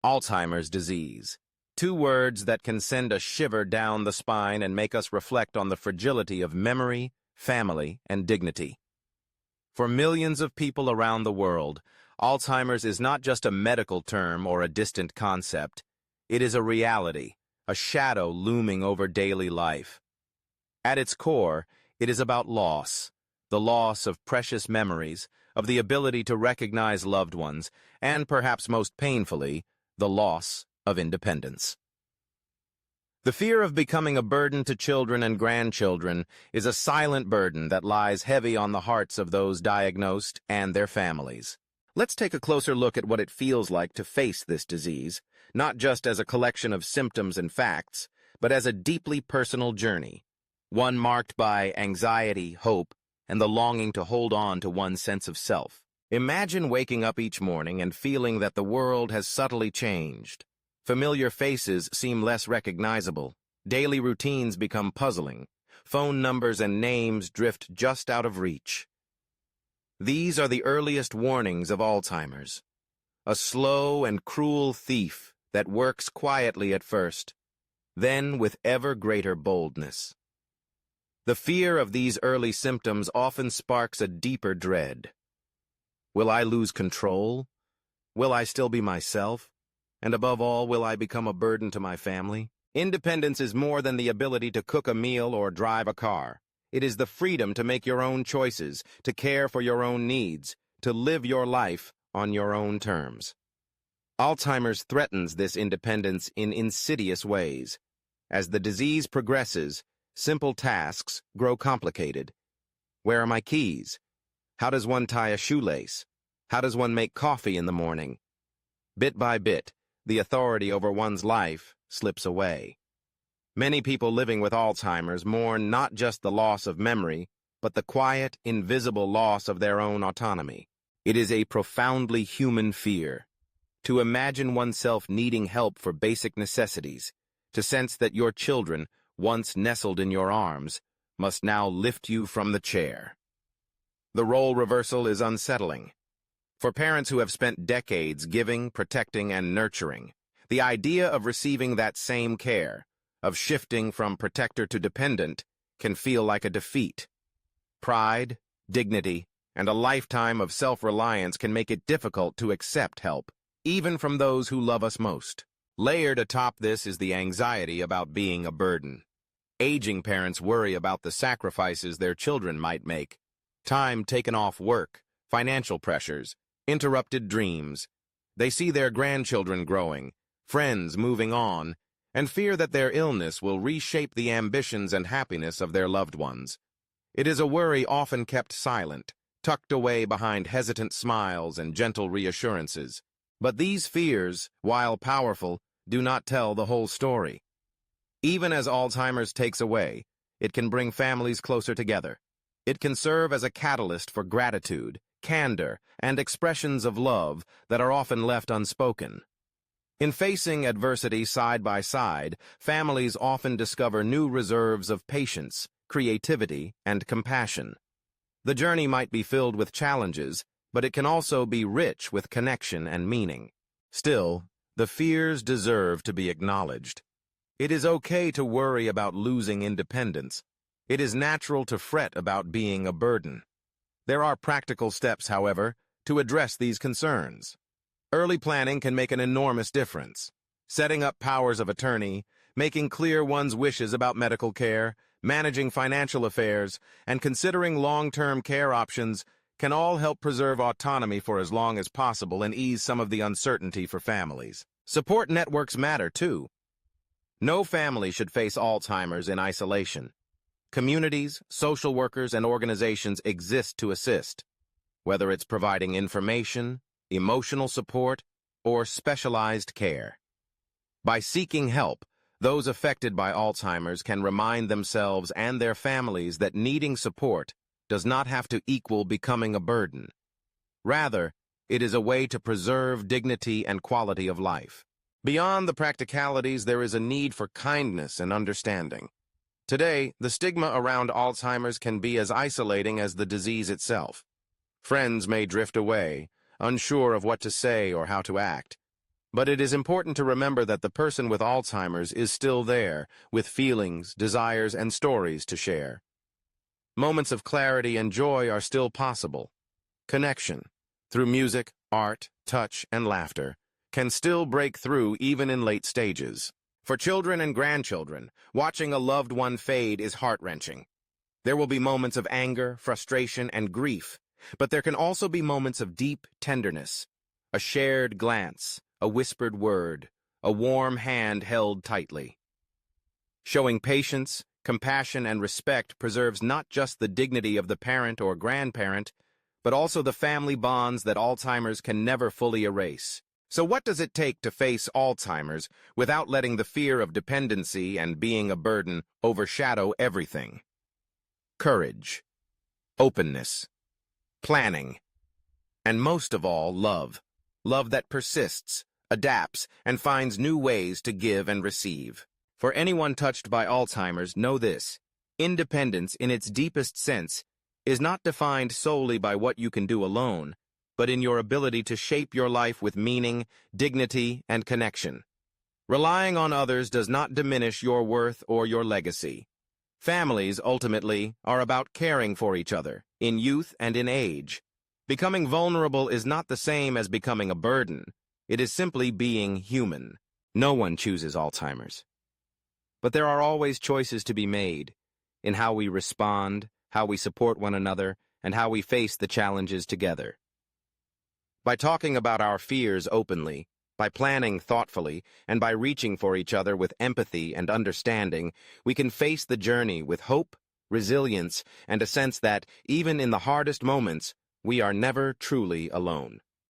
Alzheimer's disease. Two words that can send a shiver down the spine and make us reflect on the fragility of memory, family, and dignity. For millions of people around the world, Alzheimer's is not just a medical term or a distant concept. It is a reality, a shadow looming over daily life. At its core, it is about loss, the loss of precious memories, of the ability to recognize loved ones, and perhaps most painfully, the loss of independence. The fear of becoming a burden to children and grandchildren is a silent burden that lies heavy on the hearts of those diagnosed and their families. Let's take a closer look at what it feels like to face this disease, not just as a collection of symptoms and facts, but as a deeply personal journey, one marked by anxiety, hope, and the longing to hold on to one's sense of self. Imagine waking up each morning and feeling that the world has subtly changed. Familiar faces seem less recognizable. Daily routines become puzzling. Phone numbers and names drift just out of reach. These are the earliest warnings of Alzheimer's. A slow and cruel thief that works quietly at first, then with ever greater boldness. The fear of these early symptoms often sparks a deeper dread. Will I lose control? Will I still be myself? And above all, will I become a burden to my family? Independence is more than the ability to cook a meal or drive a car. It is the freedom to make your own choices, to care for your own needs, to live your life on your own terms. Alzheimer's threatens this independence in insidious ways. As the disease progresses, simple tasks grow complicated. Where are my keys? How does one tie a shoelace? How does one make coffee in the morning? Bit by bit, the authority over one's life slips away. Many people living with Alzheimer's mourn not just the loss of memory, but the quiet, invisible loss of their own autonomy. It is a profoundly human fear. To imagine oneself needing help for basic necessities, to sense that your children, once nestled in your arms, must now lift you from the chair. The role reversal is unsettling. For parents who have spent decades giving, protecting, and nurturing, the idea of receiving that same care, of shifting from protector to dependent, can feel like a defeat. Pride, dignity, and a lifetime of self-reliance can make it difficult to accept help, even from those who love us most. Layered atop this is the anxiety about being a burden. Aging parents worry about the sacrifices their children might make. Time taken off work, financial pressures, interrupted dreams. They see their grandchildren growing, friends moving on, and fear that their illness will reshape the ambitions and happiness of their loved ones. It is a worry often kept silent, tucked away behind hesitant smiles and gentle reassurances. But these fears, while powerful, do not tell the whole story. Even as Alzheimer's takes away, it can bring families closer together. It can serve as a catalyst for gratitude, candor, and expressions of love that are often left unspoken. In facing adversity side by side, families often discover new reserves of patience, creativity, and compassion. The journey might be filled with challenges, but it can also be rich with connection and meaning. Still, the fears deserve to be acknowledged. It is okay to worry about losing independence. It is natural to fret about being a burden. There are practical steps, however, to address these concerns. Early planning can make an enormous difference. Setting up powers of attorney, making clear one's wishes about medical care, managing financial affairs, and considering long-term care options can all help preserve autonomy for as long as possible and ease some of the uncertainty for families. Support networks matter, too. No family should face Alzheimer's in isolation. Communities, social workers, and organizations exist to assist, whether it's providing information, emotional support, or specialized care. By seeking help, those affected by Alzheimer's can remind themselves and their families that needing support does not have to equal becoming a burden. Rather, it is a way to preserve dignity and quality of life. Beyond the practicalities, there is a need for kindness and understanding. Today, the stigma around Alzheimer's can be as isolating as the disease itself. Friends may drift away, unsure of what to say or how to act. But it is important to remember that the person with Alzheimer's is still there, with feelings, desires, and stories to share. Moments of clarity and joy are still possible. Connection, through music, art, touch, and laughter, can still break through even in late stages. For children and grandchildren, watching a loved one fade is heart-wrenching. There will be moments of anger, frustration, and grief, but there can also be moments of deep tenderness. A shared glance, a whispered word, a warm hand held tightly. Showing patience, compassion, and respect preserves not just the dignity of the parent or grandparent, but also the family bonds that Alzheimer's can never fully erase. So what does it take to face Alzheimer's without letting the fear of dependency and being a burden overshadow everything? Courage, openness, planning, and most of all, love. Love that persists, adapts, and finds new ways to give and receive. For anyone touched by Alzheimer's, know this: independence in its deepest sense is not defined solely by what you can do alone, but in your ability to shape your life with meaning, dignity, and connection. Relying on others does not diminish your worth or your legacy. Families, ultimately, are about caring for each other, in youth and in age. Becoming vulnerable is not the same as becoming a burden. It is simply being human. No one chooses Alzheimer's. But there are always choices to be made in how we respond, how we support one another, and how we face the challenges together. By talking about our fears openly, by planning thoughtfully, and by reaching for each other with empathy and understanding, we can face the journey with hope, resilience, and a sense that, even in the hardest moments, we are never truly alone.